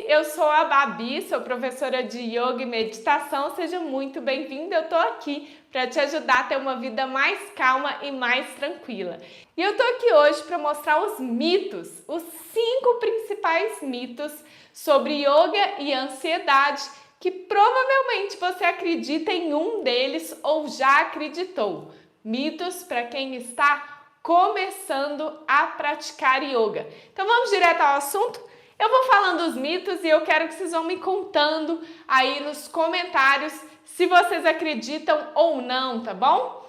eu sou a Babi, sou professora de Yoga e Meditação, seja muito bem-vinda, eu tô aqui para te ajudar a ter uma vida mais calma e mais tranquila. E eu tô aqui hoje para mostrar os mitos, os 5 principais mitos sobre yoga e ansiedade, que provavelmente você acredita em um deles ou já acreditou. Mitos para quem está começando a praticar yoga. Então vamos direto ao assunto? Eu vou falando os mitos e eu quero que vocês vão me contando aí nos comentários se vocês acreditam ou não, tá bom?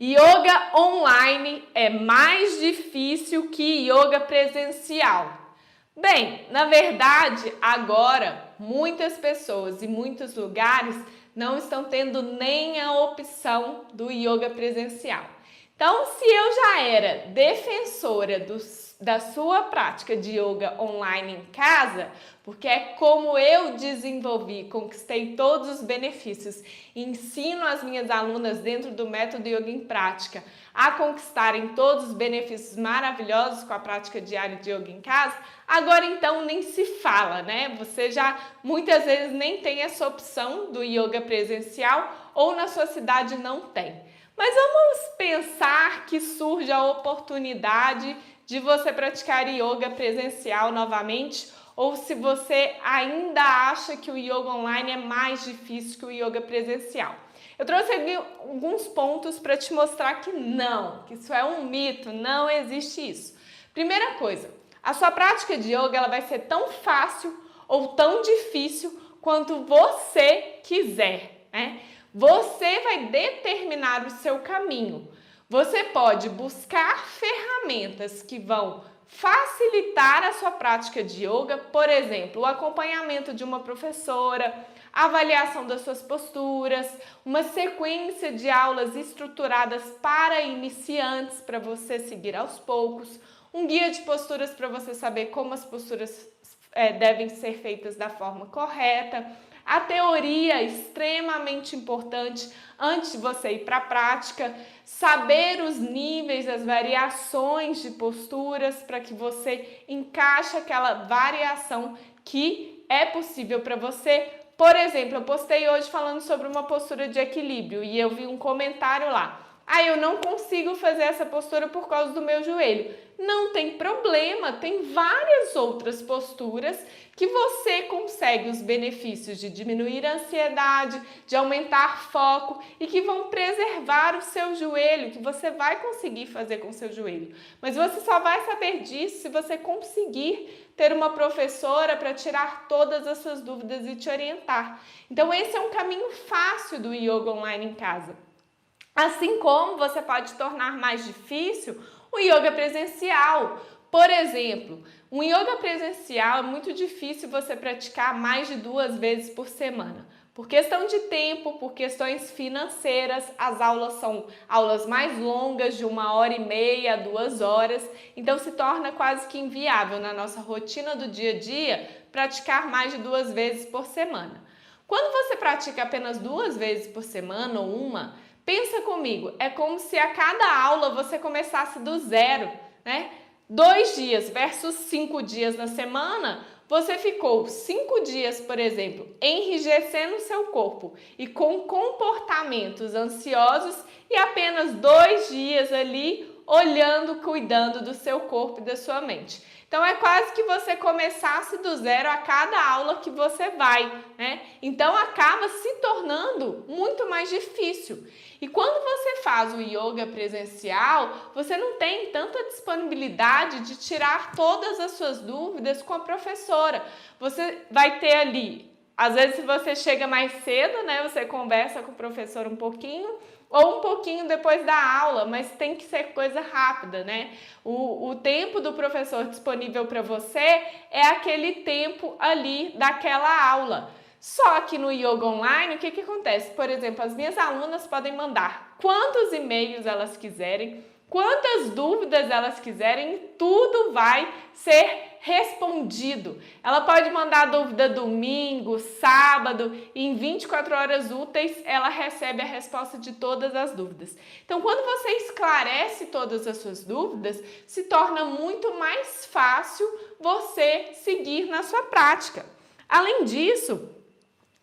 Yoga online é mais difícil que yoga presencial. Bem, na verdade, agora muitas pessoas e muitos lugares não estão tendo nem a opção do yoga presencial. Então, se eu já era defensora da sua prática de yoga online em casa, porque é como eu desenvolvi, conquistei todos os benefícios, ensino as minhas alunas dentro do método Yoga em Prática a conquistarem todos os benefícios maravilhosos com a prática diária de yoga em casa, agora então nem se fala, né? Você já muitas vezes nem tem essa opção do yoga presencial ou na sua cidade não tem. Mas vamos pensar que surge a oportunidade de você praticar yoga presencial novamente, ou se você ainda acha que o yoga online é mais difícil que o yoga presencial. Eu trouxe aqui alguns pontos para te mostrar que não, que isso é um mito, não existe isso. Primeira coisa, a sua prática de yoga ela vai ser tão fácil ou tão difícil quanto você quiser, né? Você vai determinar o seu caminho. Você pode buscar ferramentas que vão facilitar a sua prática de yoga, por exemplo, o acompanhamento de uma professora, a avaliação das suas posturas, uma sequência de aulas estruturadas para iniciantes para você seguir aos poucos, um guia de posturas para você saber como as posturas devem ser feitas da forma correta. A teoria é extremamente importante antes de você ir para a prática, saber os níveis, as variações de posturas para que você encaixe aquela variação que é possível para você. Por exemplo, eu postei hoje falando sobre uma postura de equilíbrio e eu vi um comentário lá. Eu não consigo fazer essa postura por causa do meu joelho. Não tem problema, tem várias outras posturas que você consegue os benefícios de diminuir a ansiedade, de aumentar foco e que vão preservar o seu joelho, que você vai conseguir fazer com o seu joelho. Mas você só vai saber disso se você conseguir ter uma professora para tirar todas as suas dúvidas e te orientar. Então esse é um caminho fácil do yoga online em casa. Assim como você pode tornar mais difícil o yoga presencial. Por exemplo, um yoga presencial é muito difícil você praticar mais de 2 vezes por semana. Por questão de tempo, por questões financeiras, as aulas são aulas mais longas, de 1h30 a 2 horas, então se torna quase que inviável na nossa rotina do dia a dia praticar mais de 2 vezes por semana. Quando você pratica apenas 2 vezes por semana ou uma, pensa comigo, é como se a cada aula você começasse do zero, né? 2 dias versus 5 dias na semana, você ficou 5 dias, por exemplo, enrijecendo o seu corpo e com comportamentos ansiosos e apenas 2 dias ali olhando, cuidando do seu corpo e da sua mente. Então é quase que você começasse do zero a cada aula que você vai, né? Então acaba se tornando muito mais difícil. E quando você faz o yoga presencial, você não tem tanta disponibilidade de tirar todas as suas dúvidas com a professora. Você vai ter ali, às vezes você chega mais cedo, né? Você conversa com o professor um pouquinho, ou um pouquinho depois da aula, mas tem que ser coisa rápida, né? O tempo do professor disponível para você é aquele tempo ali daquela aula. Só que no yoga online, o que acontece? Por exemplo, as minhas alunas podem mandar quantos e-mails elas quiserem, quantas dúvidas elas quiserem, tudo vai ser respondido. Ela pode mandar dúvida domingo, sábado, e em 24 horas úteis ela recebe a resposta de todas as dúvidas. Então, quando você esclarece todas as suas dúvidas, se torna muito mais fácil você seguir na sua prática. Além disso,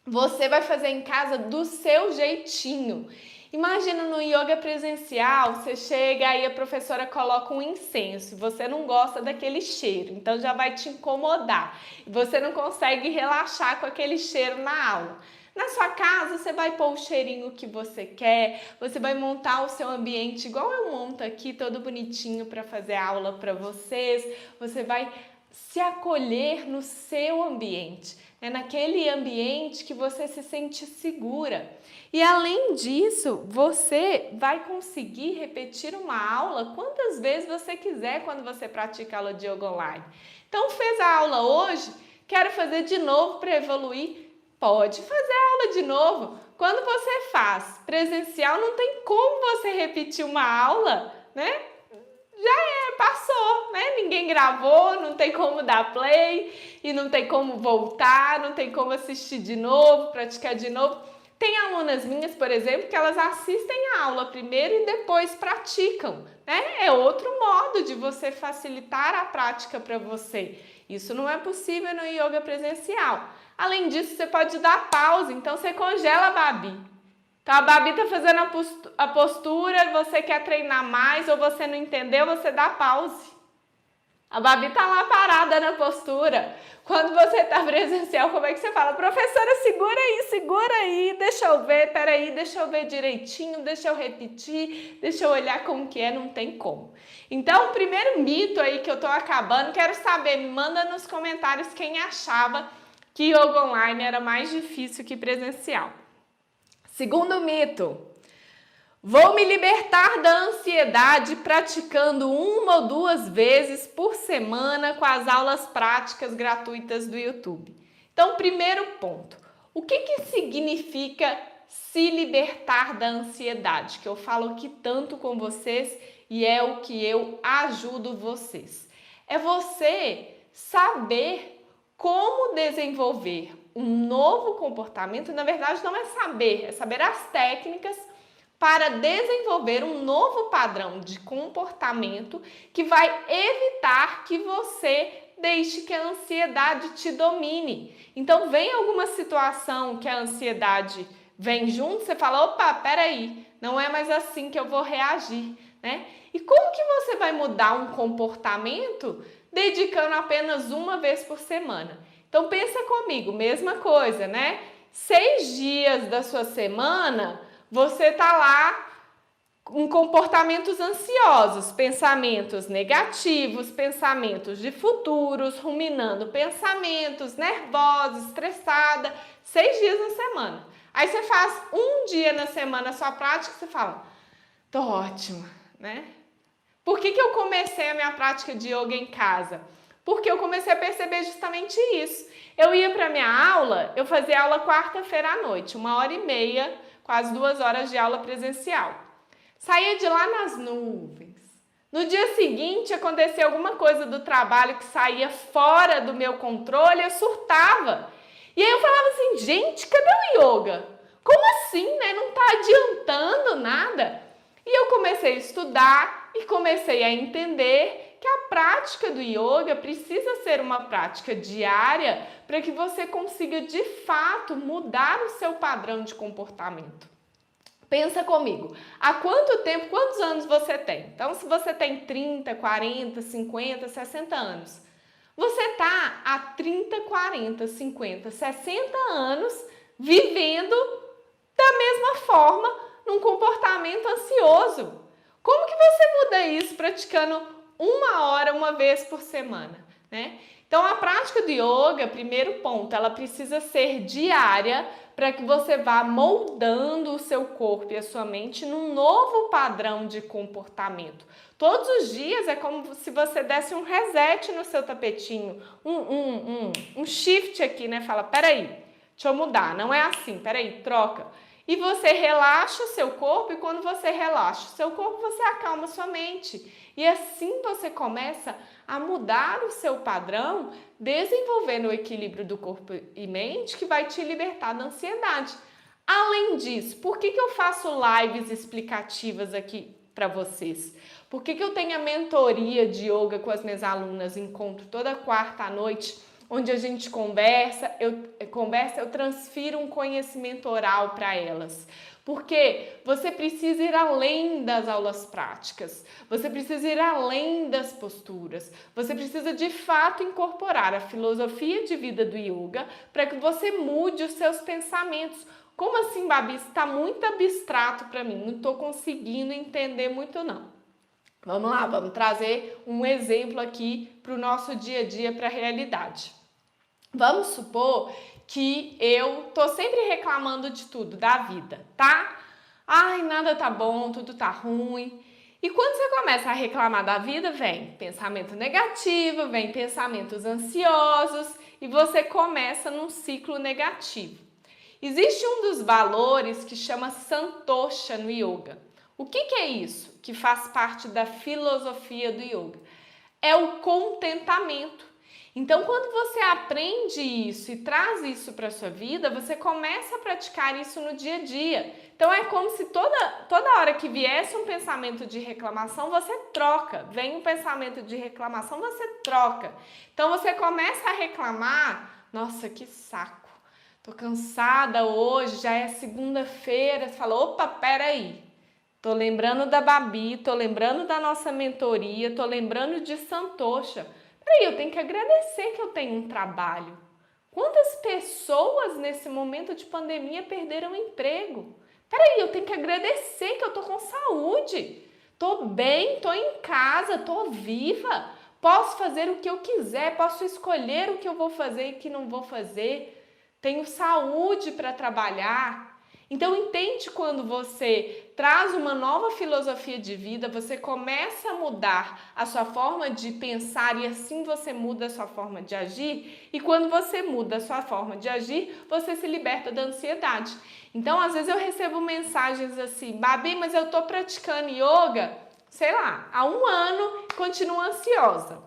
você vai fazer em casa do seu jeitinho. Imagina no yoga presencial, você chega aí a professora coloca um incenso, você não gosta daquele cheiro, então já vai te incomodar. Você não consegue relaxar com aquele cheiro na aula. Na sua casa, você vai pôr o cheirinho que você quer, você vai montar o seu ambiente igual eu monto aqui, todo bonitinho para fazer aula para vocês. Você vai se acolher no seu ambiente, né? Naquele ambiente que você se sente segura. E além disso, você vai conseguir repetir uma aula quantas vezes você quiser quando você pratica aula de yoga online. Então, fez a aula hoje, quero fazer de novo para evoluir? Pode fazer a aula de novo. Quando você faz presencial, não tem como você repetir uma aula, né? Passou, né? Ninguém gravou, não tem como dar play e não tem como voltar, não tem como assistir de novo, praticar de novo. Tem alunas minhas, por exemplo, que elas assistem a aula primeiro e depois praticam, né? É outro modo de você facilitar a prática para você. Isso não é possível no yoga presencial. Além disso, você pode dar pausa, então você congela a Babi. Então a Babi está fazendo a postura, você quer treinar mais ou você não entendeu, você dá pause. A Babi está lá parada na postura. Quando você está presencial, como é que você fala? Professora, segura aí, deixa eu ver, peraí, deixa eu ver direitinho, deixa eu repetir, deixa eu olhar como que é, não tem como. Então, o primeiro mito aí que eu estou acabando, quero saber, me manda nos comentários quem achava que yoga online era mais difícil que presencial. Segundo mito, vou me libertar da ansiedade praticando 1 ou 2 vezes por semana com as aulas práticas gratuitas do YouTube. Então, primeiro ponto, o que significa se libertar da ansiedade? Que eu falo aqui tanto com vocês e é o que eu ajudo vocês. É você saber como desenvolver um novo comportamento. Na verdade, não é saber as técnicas para desenvolver um novo padrão de comportamento que vai evitar que você deixe que a ansiedade te domine. Então, vem alguma situação que a ansiedade vem junto, você fala, opa, peraí, não é mais assim que eu vou reagir, né? E como que você vai mudar um comportamento dedicando apenas 1 vez por semana? Então, pensa comigo, mesma coisa, né? 6 dias da sua semana, você tá lá com comportamentos ansiosos, pensamentos negativos, pensamentos de futuros, ruminando pensamentos, nervosa, estressada, 6 dias na semana. Aí você faz 1 dia na semana a sua prática e você fala, tô ótima, né? Por que eu comecei a minha prática de yoga em casa? Porque eu comecei a perceber justamente isso. Eu ia para minha aula, eu fazia aula quarta-feira à noite, 1h30, quase 2 horas de aula presencial. Saía de lá nas nuvens. No dia seguinte, acontecia alguma coisa do trabalho que saía fora do meu controle, eu surtava. E aí eu falava assim, gente, cadê o yoga? Como assim, né? Não está adiantando nada. E eu comecei a estudar e comecei a entender que a prática do yoga precisa ser uma prática diária para que você consiga, de fato, mudar o seu padrão de comportamento. Pensa comigo, há quanto tempo, quantos anos você tem? Então, se você tem 30, 40, 50, 60 anos, você está há 30, 40, 50, 60 anos vivendo da mesma forma num comportamento ansioso. Como que você muda isso praticando 1 hora, 1 vez por semana, né? Então, a prática do yoga, primeiro ponto, ela precisa ser diária para que você vá moldando o seu corpo e a sua mente num novo padrão de comportamento. Todos os dias é como se você desse um reset no seu tapetinho, um shift aqui, né? Fala, peraí, deixa eu mudar, não é assim, peraí, troca. E você relaxa o seu corpo e quando você relaxa o seu corpo, você acalma a sua mente. E assim você começa a mudar o seu padrão, desenvolvendo o equilíbrio do corpo e mente que vai te libertar da ansiedade. Além disso, por que eu faço lives explicativas aqui para vocês? Por que eu tenho a mentoria de yoga com as minhas alunas, encontro toda quarta à noite onde a gente eu transfiro um conhecimento oral para elas. Porque você precisa ir além das aulas práticas, você precisa ir além das posturas, você precisa de fato incorporar a filosofia de vida do yoga para que você mude os seus pensamentos. Como assim, Babi? Isso está muito abstrato para mim, não estou conseguindo entender muito não. Vamos lá, vamos trazer um exemplo aqui para o nosso dia a dia, para a realidade. Vamos supor que eu tô sempre reclamando de tudo, da vida, tá? Ai, nada tá bom, tudo tá ruim. E quando você começa a reclamar da vida, vem pensamento negativo, vem pensamentos ansiosos e você começa num ciclo negativo. Existe um dos valores que chama Santosha no yoga. O que é isso? Que faz parte da filosofia do yoga. É o contentamento. Então, quando você aprende isso e traz isso para a sua vida, você começa a praticar isso no dia a dia. Então, é como se toda hora que viesse um pensamento de reclamação, você troca. Vem um pensamento de reclamação, você troca. Então, você começa a reclamar, nossa, que saco, tô cansada hoje, já é segunda-feira. Você fala, opa, peraí. Tô lembrando da Babi, tô lembrando da nossa mentoria, tô lembrando de Santosha. Peraí, eu tenho que agradecer que eu tenho um trabalho. Quantas pessoas nesse momento de pandemia perderam o emprego? Peraí, eu tenho que agradecer que eu tô com saúde. Tô bem, tô em casa, tô viva. Posso fazer o que eu quiser, posso escolher o que eu vou fazer e o que não vou fazer. Tenho saúde para trabalhar. Então, entende quando você traz uma nova filosofia de vida, você começa a mudar a sua forma de pensar e assim você muda a sua forma de agir. E quando você muda a sua forma de agir, você se liberta da ansiedade. Então, às vezes eu recebo mensagens assim, Babi, mas eu tô praticando yoga, sei lá, há 1 ano e continuo ansiosa.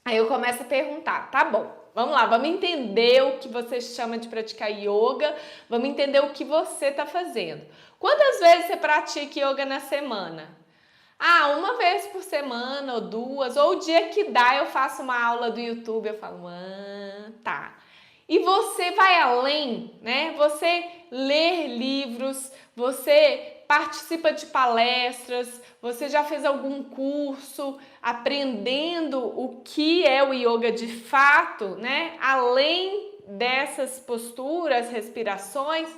Aí eu começo a perguntar, tá bom. Vamos lá, vamos entender o que você chama de praticar yoga, vamos entender o que você está fazendo. Quantas vezes você pratica yoga na semana? Ah, 1 vez por semana, ou 2, ou o dia que dá eu faço uma aula do YouTube, eu falo, tá. E você vai além, né? Você lê livros, você participa de palestras, você já fez algum curso aprendendo o que é o yoga de fato, né? Além dessas posturas, respirações?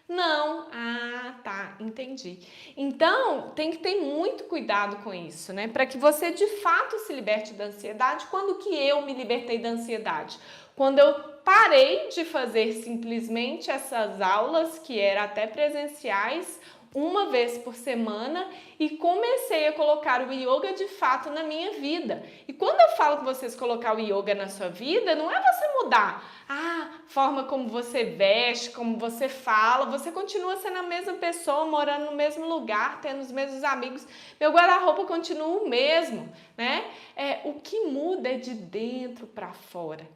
Não. Ah, tá, entendi. Então, tem que ter muito cuidado com isso, né? Para que você de fato se liberte da ansiedade. Quando que eu me libertei da ansiedade? Quando eu parei de fazer simplesmente essas aulas, que eram até presenciais, 1 vez por semana e comecei a colocar o yoga de fato na minha vida. E quando eu falo com vocês colocar o yoga na sua vida, não é você mudar a forma como você veste, como você fala, você continua sendo a mesma pessoa, morando no mesmo lugar, tendo os mesmos amigos, meu guarda-roupa continua o mesmo, né? O que muda é de dentro para fora.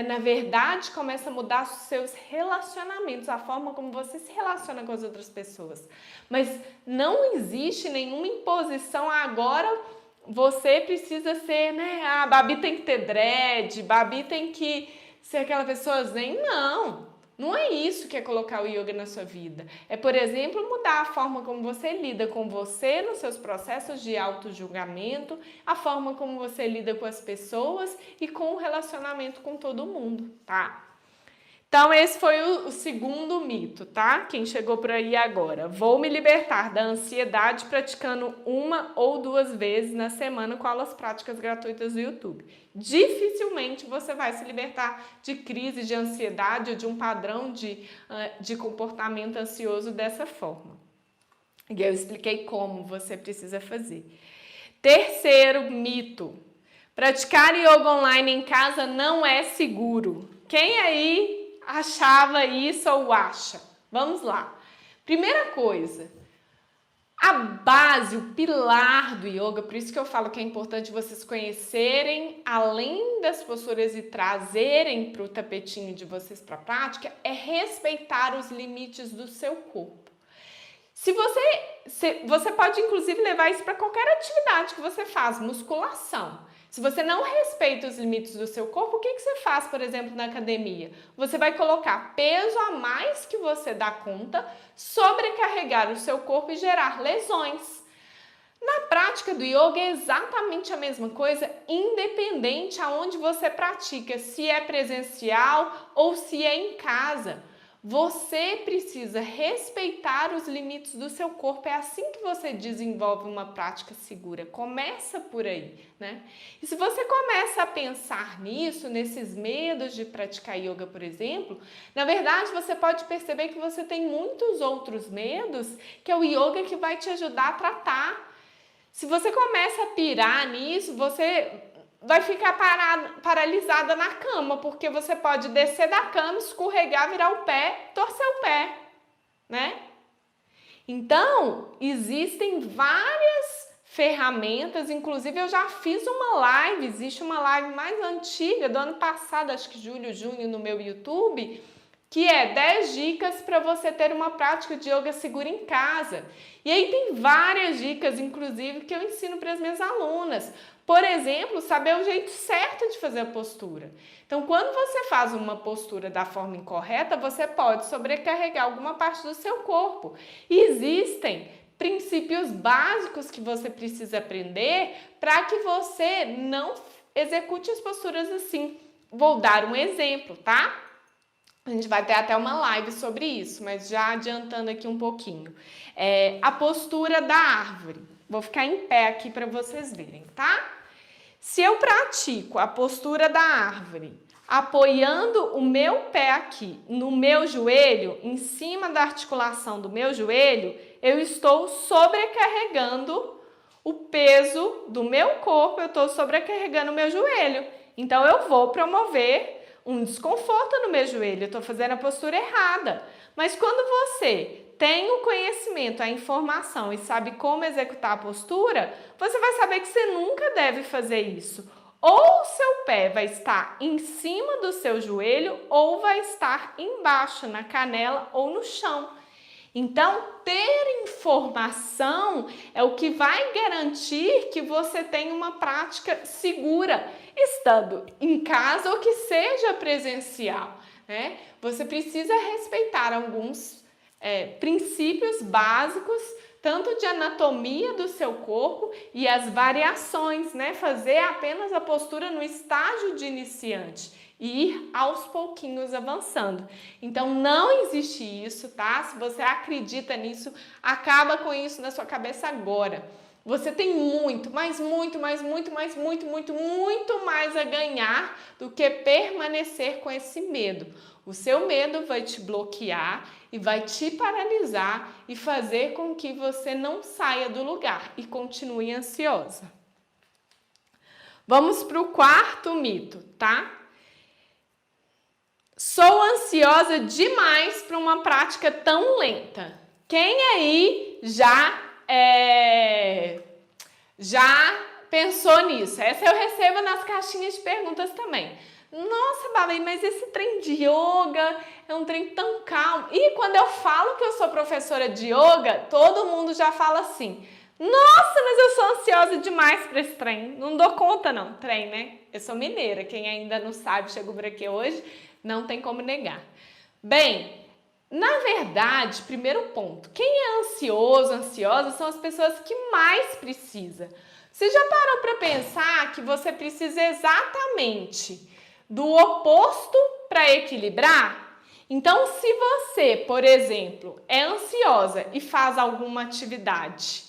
Na verdade, começa a mudar os seus relacionamentos, a forma como você se relaciona com as outras pessoas. Mas não existe nenhuma imposição agora. Você precisa ser, né? A Babi tem que ter dread, Babi tem que ser aquela pessoa zen. Não é isso que é colocar o yoga na sua vida. É, por exemplo, mudar a forma como você lida com você nos seus processos de auto-julgamento, a forma como você lida com as pessoas e com o relacionamento com todo mundo, tá? Então, esse foi o segundo mito, tá? Quem chegou por aí agora. Vou me libertar da ansiedade praticando 1 ou 2 vezes na semana com aulas práticas gratuitas do YouTube. Dificilmente você vai se libertar de crise de ansiedade ou de um padrão de comportamento ansioso dessa forma. E eu expliquei como você precisa fazer. Terceiro mito. Praticar yoga online em casa não é seguro. Quem aí achava isso ou acha? Vamos lá. Primeira coisa, a base, o pilar do yoga, por isso que eu falo que é importante vocês conhecerem, além das posturas e trazerem para o tapetinho de vocês para a prática, é respeitar os limites do seu corpo. Você pode inclusive levar isso para qualquer atividade que você faz, musculação. Se você não respeita os limites do seu corpo, o que você faz, por exemplo, na academia? Você vai colocar peso a mais que você dá conta, sobrecarregar o seu corpo e gerar lesões. Na prática do yoga é exatamente a mesma coisa, independente aonde você pratica, se é presencial ou se é em casa. Você precisa respeitar os limites do seu corpo. É assim que você desenvolve uma prática segura. Começa por aí, né? E se você começa a pensar nisso, nesses medos de praticar yoga, por exemplo, na verdade você pode perceber que você tem muitos outros medos que é o yoga que vai te ajudar a tratar. Se você começa a pirar nisso, você vai ficar paralisada na cama, porque você pode descer da cama, escorregar, virar o pé, torcer o pé, né? Então, existem várias ferramentas, inclusive eu já fiz uma live, existe uma live mais antiga, do ano passado, acho que julho, junho, no meu YouTube, que é 10 dicas para você ter uma prática de yoga segura em casa. E aí tem várias dicas, inclusive, que eu ensino para as minhas alunas. Por exemplo, saber o jeito certo de fazer a postura. Então, quando você faz uma postura da forma incorreta, você pode sobrecarregar alguma parte do seu corpo. E existem princípios básicos que você precisa aprender para que você não execute as posturas assim. Vou dar um exemplo, tá? A gente vai ter até uma live sobre isso, mas já adiantando aqui um pouquinho. A postura da árvore. Vou ficar em pé aqui para vocês verem, tá? Se eu pratico a postura da árvore, apoiando o meu pé aqui no meu joelho, em cima da articulação do meu joelho, eu estou sobrecarregando o peso do meu corpo, eu estou sobrecarregando o meu joelho. Então, eu vou promover um desconforto no meu joelho, eu estou fazendo a postura errada. Mas quando você tem o conhecimento, a informação e sabe como executar a postura, você vai saber que você nunca deve fazer isso. Ou o seu pé vai estar em cima do seu joelho ou vai estar embaixo, na canela ou no chão. Então, ter informação é o que vai garantir que você tenha uma prática segura, estando em casa ou que seja presencial, né? Você precisa respeitar alguns princípios básicos, tanto de anatomia do seu corpo e as variações, né? Fazer apenas a postura no estágio de iniciante e ir aos pouquinhos avançando. Então, não existe isso, tá? Se você acredita nisso, acaba com isso na sua cabeça agora. Você tem muito mais a ganhar do que permanecer com esse medo. O seu medo vai te bloquear e vai te paralisar e fazer com que você não saia do lugar e continue ansiosa. Vamos para o quarto mito, tá? Sou ansiosa demais para uma prática tão lenta. Quem aí já pensou nisso? Essa eu recebo nas caixinhas de perguntas também. Nossa, Babi, mas esse trem de yoga é um trem tão calmo. E quando eu falo que eu sou professora de yoga, todo mundo já fala assim: nossa, mas eu sou ansiosa demais para esse trem. Não dou conta não, trem, né? Eu sou mineira, quem ainda não sabe, chegou por aqui hoje, não tem como negar. Bem, na verdade, primeiro ponto, quem é ansioso, ansiosa são as pessoas que mais precisam. Você já parou para pensar que você precisa exatamente do oposto para equilibrar? Então, se você, por exemplo, é ansiosa e faz alguma atividade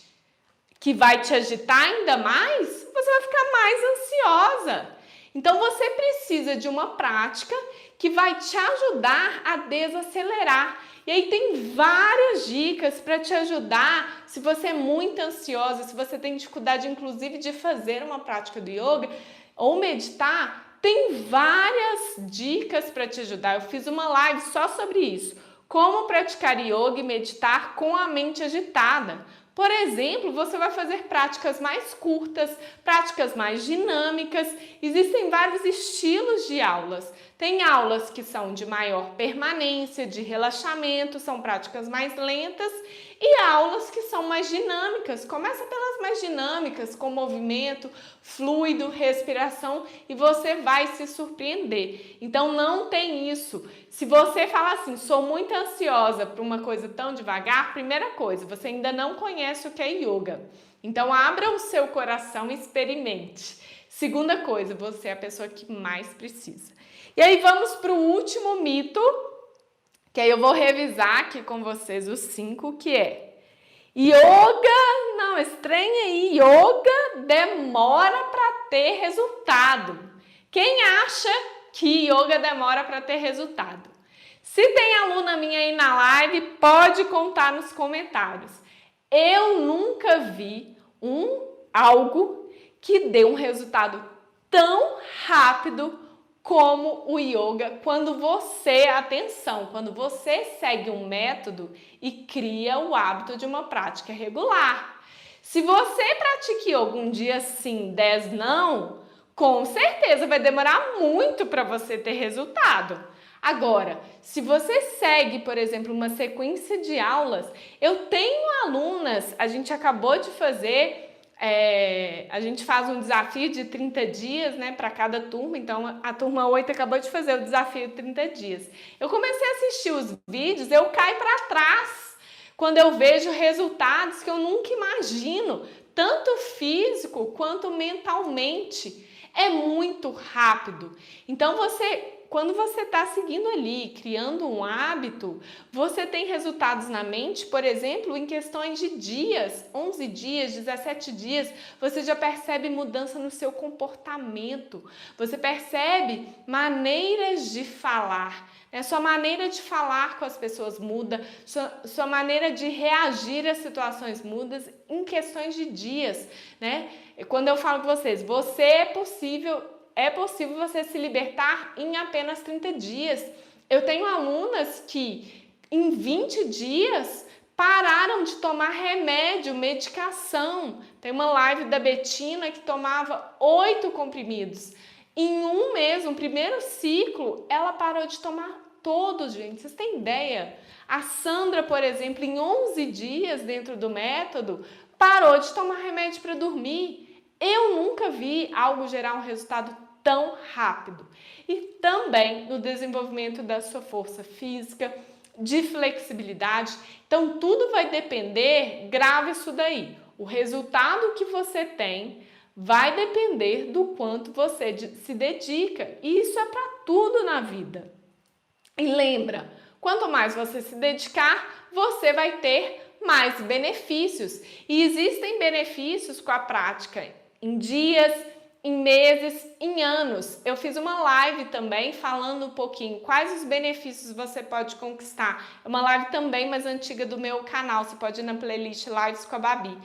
que vai te agitar ainda mais, você vai ficar mais ansiosa. Então, você precisa de uma prática que vai te ajudar a desacelerar. E aí tem várias dicas para te ajudar se você é muito ansiosa, se você tem dificuldade, inclusive, de fazer uma prática do yoga ou meditar, tem várias dicas para te ajudar. Eu fiz uma live só sobre isso. Como praticar yoga e meditar com a mente agitada. Por exemplo, você vai fazer práticas mais curtas, práticas mais dinâmicas. Existem vários estilos de aulas. Tem aulas que são de maior permanência, de relaxamento, são práticas mais lentas. e aulas que são mais dinâmicas. Começa pelas mais dinâmicas, com movimento, fluido, respiração, e você vai se surpreender. Então não tem isso. Se você fala assim, sou muito ansiosa por uma coisa tão devagar, primeira coisa, você ainda não conhece o que é yoga. Então abra o seu coração e experimente. Segunda coisa, você é a pessoa que mais precisa. E aí vamos para o último mito, que aí eu vou revisar aqui com vocês os 5, que é: yoga, não, estranha aí, yoga demora para ter resultado. Quem acha que yoga demora para ter resultado? Se tem aluna minha aí na live, pode contar nos comentários. Eu nunca vi algo que dê um resultado tão rápido como o yoga, quando você segue um método e cria o hábito de uma prática regular. Se você pratica yoga um dia sim, 10 não, com certeza vai demorar muito para você ter resultado. Agora, se você segue, por exemplo, uma sequência de aulas, eu tenho alunas, a gente acabou de fazer, a gente faz um desafio de 30 dias, né, para cada turma. Então a turma 8 acabou de fazer o desafio de 30 dias. Eu comecei a assistir os vídeos, eu caio para trás quando eu vejo resultados que eu nunca imagino, tanto físico quanto mentalmente. É muito rápido. Então quando você está seguindo ali, criando um hábito, você tem resultados na mente, por exemplo, em questões de dias, 11 dias, 17 dias, você já percebe mudança no seu comportamento, você percebe maneiras de falar, né? Sua maneira de falar com as pessoas muda, sua maneira de reagir às situações muda em questões de dias, né? Quando eu falo com vocês, é possível você se libertar em apenas 30 dias. Eu tenho alunas que em 20 dias pararam de tomar remédio, medicação. Tem uma live da Betina que tomava 8 comprimidos. Em um mês, no primeiro ciclo, ela parou de tomar todos, gente. Vocês têm ideia? A Sandra, por exemplo, em 11 dias dentro do método, parou de tomar remédio para dormir. Eu nunca vi algo gerar um resultado tão rápido. E também no desenvolvimento da sua força física, de flexibilidade. Então tudo vai depender, grave isso daí. O resultado que você tem vai depender do quanto você se dedica. E isso é para tudo na vida. E lembra, quanto mais você se dedicar, você vai ter mais benefícios. E existem benefícios com a prática em dias, em meses, em anos. Eu fiz uma live também falando um pouquinho quais os benefícios você pode conquistar. É uma live também mais antiga do meu canal, você pode ir na playlist Lives com a Babi.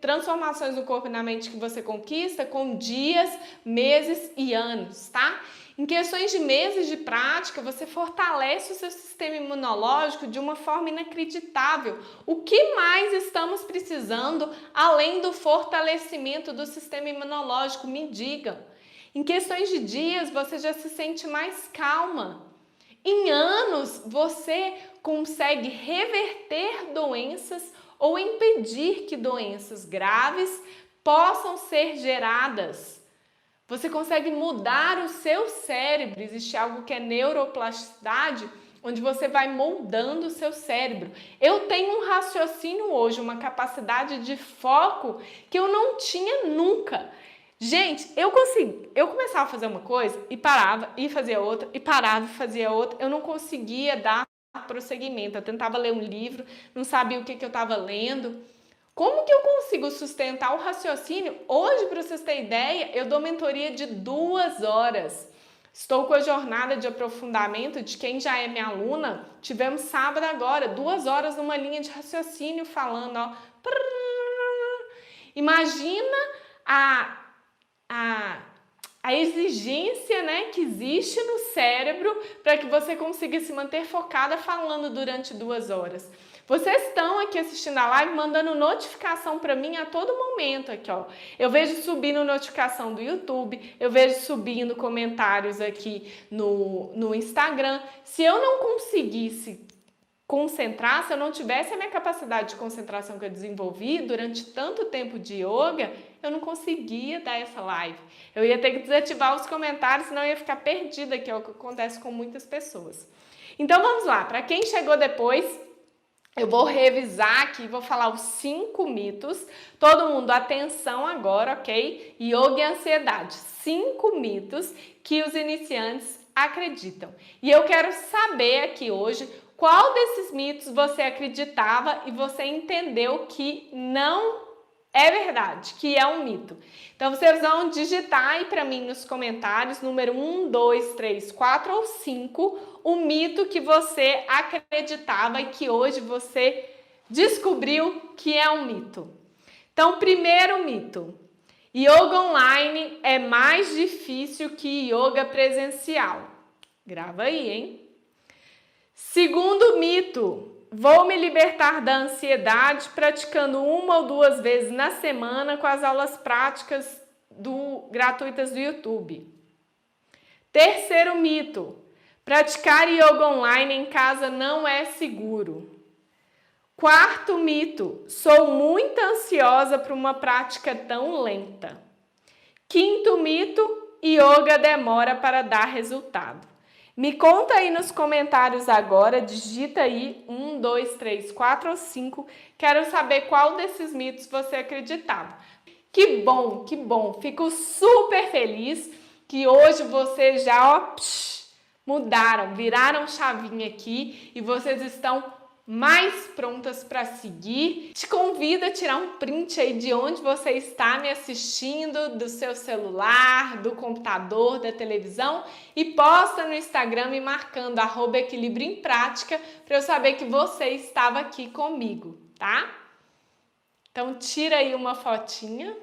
Transformações no corpo e na mente que você conquista com dias, meses e anos, tá? Em questões de meses de prática, você fortalece o seu sistema imunológico de uma forma inacreditável. O que mais estamos precisando além do fortalecimento do sistema imunológico? Me digam. Em questões de dias, você já se sente mais calma. Em anos, você consegue reverter doenças ou impedir que doenças graves possam ser geradas. Você consegue mudar o seu cérebro. Existe algo que é neuroplasticidade, onde você vai moldando o seu cérebro. Eu tenho um raciocínio hoje, uma capacidade de foco que eu não tinha nunca. Gente, eu começava a fazer uma coisa e parava, e fazia outra, e parava e fazia outra. Eu não conseguia dar prosseguimento. Eu tentava ler um livro, não sabia o que eu estava lendo. Como que eu consigo sustentar o raciocínio? Hoje, para vocês terem ideia, eu dou mentoria de 2 horas. Estou com a jornada de aprofundamento de quem já é minha aluna. Tivemos sábado agora, 2 horas numa linha de raciocínio falando, ó. Imagina a exigência, né, que existe no cérebro para que você consiga se manter focada falando durante 2 horas. Vocês estão aqui assistindo a live, mandando notificação para mim a todo momento aqui, ó. Eu vejo subindo notificação do YouTube, eu vejo subindo comentários aqui no Instagram. Se eu não conseguisse concentrar, se eu não tivesse a minha capacidade de concentração que eu desenvolvi durante tanto tempo de yoga, eu não conseguia dar essa live. Eu ia ter que desativar os comentários, senão eu ia ficar perdida, que é o que acontece com muitas pessoas. Então vamos lá, para quem chegou depois, eu vou revisar aqui, vou falar os 5 mitos. Todo mundo, atenção agora, ok? Yoga e ansiedade. 5 mitos que os iniciantes acreditam. E eu quero saber aqui hoje qual desses mitos você acreditava e você entendeu que não é verdade, que é um mito. Então vocês vão digitar aí para mim nos comentários, número 1, 2, 3, 4 ou 5, o mito que você acreditava e que hoje você descobriu que é um mito. Então, primeiro mito: yoga online é mais difícil que yoga presencial. Grava aí, hein? Segundo mito: vou me libertar da ansiedade praticando 1 ou 2 vezes na semana com as aulas práticas gratuitas do YouTube. Terceiro mito: praticar yoga online em casa não é seguro. Quarto mito: sou muito ansiosa para uma prática tão lenta. Quinto mito: yoga demora para dar resultado. Me conta aí nos comentários agora, digita aí 1, 2, 3, 4 ou 5. Quero saber qual desses mitos você acreditava. Que bom, que bom. Fico super feliz que hoje vocês já mudaram, viraram chavinha aqui e vocês estão mais prontas para seguir. Te convido a tirar um print aí de onde você está me assistindo, do seu celular, do computador, da televisão, e posta no Instagram me marcando @equilíbrio em prática para eu saber que você estava aqui comigo, tá? Então tira aí uma fotinha.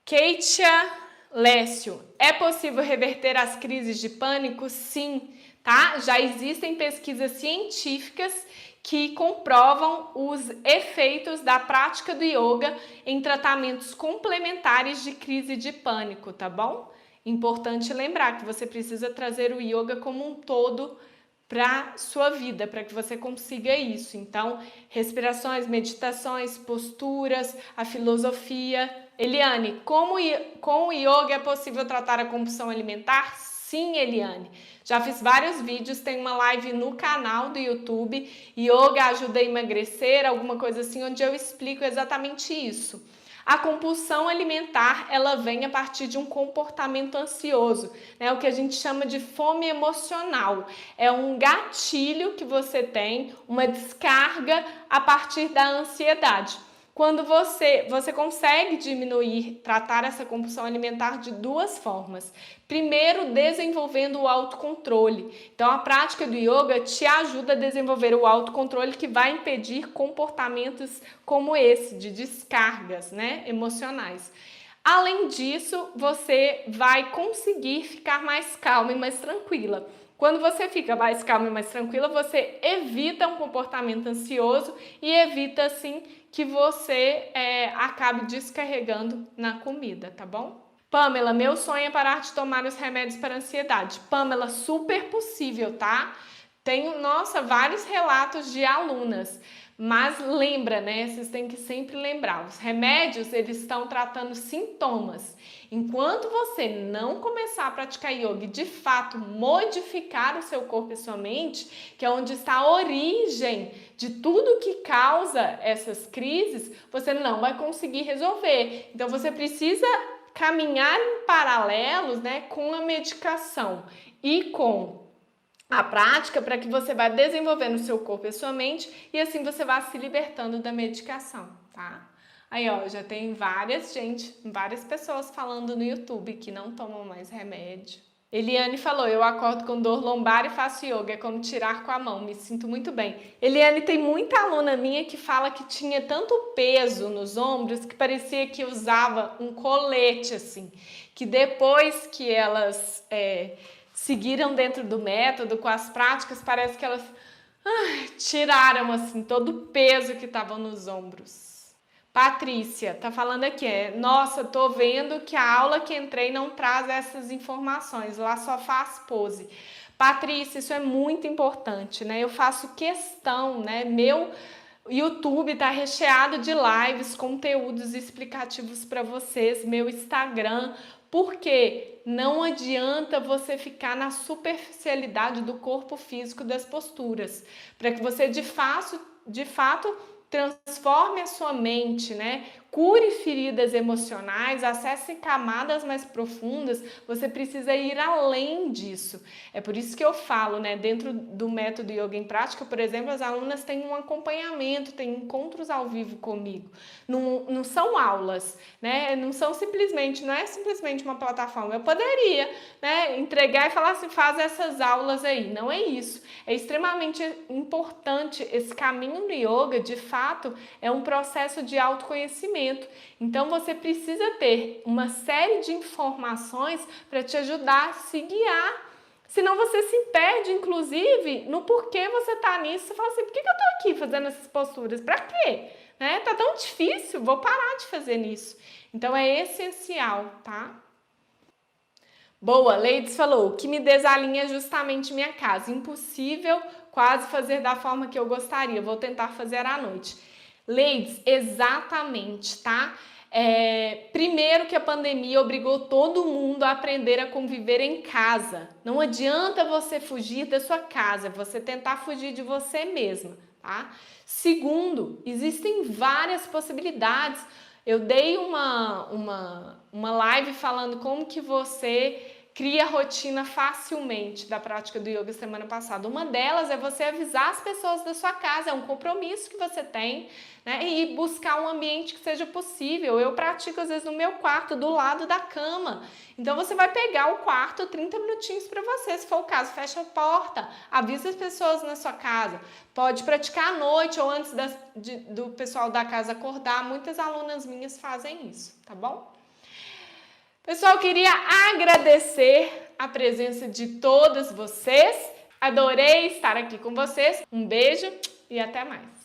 Keitia Lécio: é possível reverter as crises de pânico? Sim. Tá? Já existem pesquisas científicas que comprovam os efeitos da prática do yoga em tratamentos complementares de crise de pânico, tá bom? Importante lembrar que você precisa trazer o yoga como um todo para sua vida, para que você consiga isso. Então, respirações, meditações, posturas, a filosofia. Eliane, com o yoga é possível tratar a compulsão alimentar? Sim, Eliane. Já fiz vários vídeos, tem uma live no canal do YouTube, Yoga Ajuda a Emagrecer, alguma coisa assim, onde eu explico exatamente isso. A compulsão alimentar, ela vem a partir de um comportamento ansioso, né? O que a gente chama de fome emocional. É um gatilho que você tem, uma descarga a partir da ansiedade. Quando você consegue diminuir, tratar essa compulsão alimentar de 2 formas. Primeiro, desenvolvendo o autocontrole. Então, a prática do yoga te ajuda a desenvolver o autocontrole que vai impedir comportamentos como esse, de descargas, né, emocionais. Além disso, você vai conseguir ficar mais calma e mais tranquila. Quando você fica mais calma e mais tranquila, você evita um comportamento ansioso e evita, assim, que você acabe descarregando na comida, tá bom? Pamela, meu sonho é parar de tomar os remédios para ansiedade. Pamela, super possível, tá? Tenho, nossa, vários relatos de alunas. Mas lembra, né? Vocês têm que sempre lembrar, os remédios, eles estão tratando sintomas. Enquanto você não começar a praticar yoga e, de fato, modificar o seu corpo e sua mente, que é onde está a origem de tudo que causa essas crises, você não vai conseguir resolver. Então, você precisa caminhar em paralelos, né, com a medicação e com a prática, para que você vá desenvolvendo o seu corpo e a sua mente e assim você vá se libertando da medicação, tá? Aí, ó, já tem várias pessoas falando no YouTube que não tomam mais remédio. Eliane falou, eu acordo com dor lombar e faço yoga, é como tirar com a mão, me sinto muito bem. Eliane, tem muita aluna minha que fala que tinha tanto peso nos ombros que parecia que usava um colete, assim, que depois que elas seguiram dentro do método, com as práticas, parece que elas tiraram assim todo o peso que estava nos ombros. Patrícia tá falando aqui, nossa, tô vendo que a aula que entrei não traz essas informações, lá só faz pose. Patrícia, isso é muito importante, né? Eu faço questão, né? Meu YouTube está recheado de lives, conteúdos explicativos para vocês, meu Instagram, porque não adianta você ficar na superficialidade do corpo físico das posturas, para que você de fato transforme a sua mente, né? Cure feridas emocionais, acesse camadas mais profundas, você precisa ir além disso. É por isso que eu falo, né? Dentro do método Yoga em Prática, por exemplo, as alunas têm um acompanhamento, têm encontros ao vivo comigo. Não são aulas, né? Não é simplesmente uma plataforma. Eu poderia, né, entregar e falar assim, faz essas aulas aí. Não é isso. É extremamente importante esse caminho no yoga, de fato, é um processo de autoconhecimento. Então você precisa ter uma série de informações para te ajudar a se guiar. Senão você se perde, inclusive, no porquê você está nisso. Você fala assim, por que eu estou aqui fazendo essas posturas? Para quê? Né? Tá tão difícil, vou parar de fazer nisso. Então é essencial, tá? Boa, Leides falou, o que me desalinha é justamente minha casa. Impossível quase fazer da forma que eu gostaria. Vou tentar fazer à noite. Leides, exatamente, tá? Primeiro que a pandemia obrigou todo mundo a aprender a conviver em casa. Não adianta você fugir da sua casa, você tentar fugir de você mesma, tá? Segundo, existem várias possibilidades. Eu dei uma live falando como que você cria rotina facilmente da prática do yoga semana passada. Uma delas é você avisar as pessoas da sua casa, é um compromisso que você tem, né? E buscar um ambiente que seja possível. Eu pratico às vezes no meu quarto, do lado da cama. Então você vai pegar o quarto 30 minutinhos para você, se for o caso, fecha a porta, avisa as pessoas na sua casa. Pode praticar à noite ou antes do pessoal da casa acordar. Muitas alunas minhas fazem isso, tá bom? Pessoal, queria agradecer a presença de todas vocês. Adorei estar aqui com vocês. Um beijo e até mais.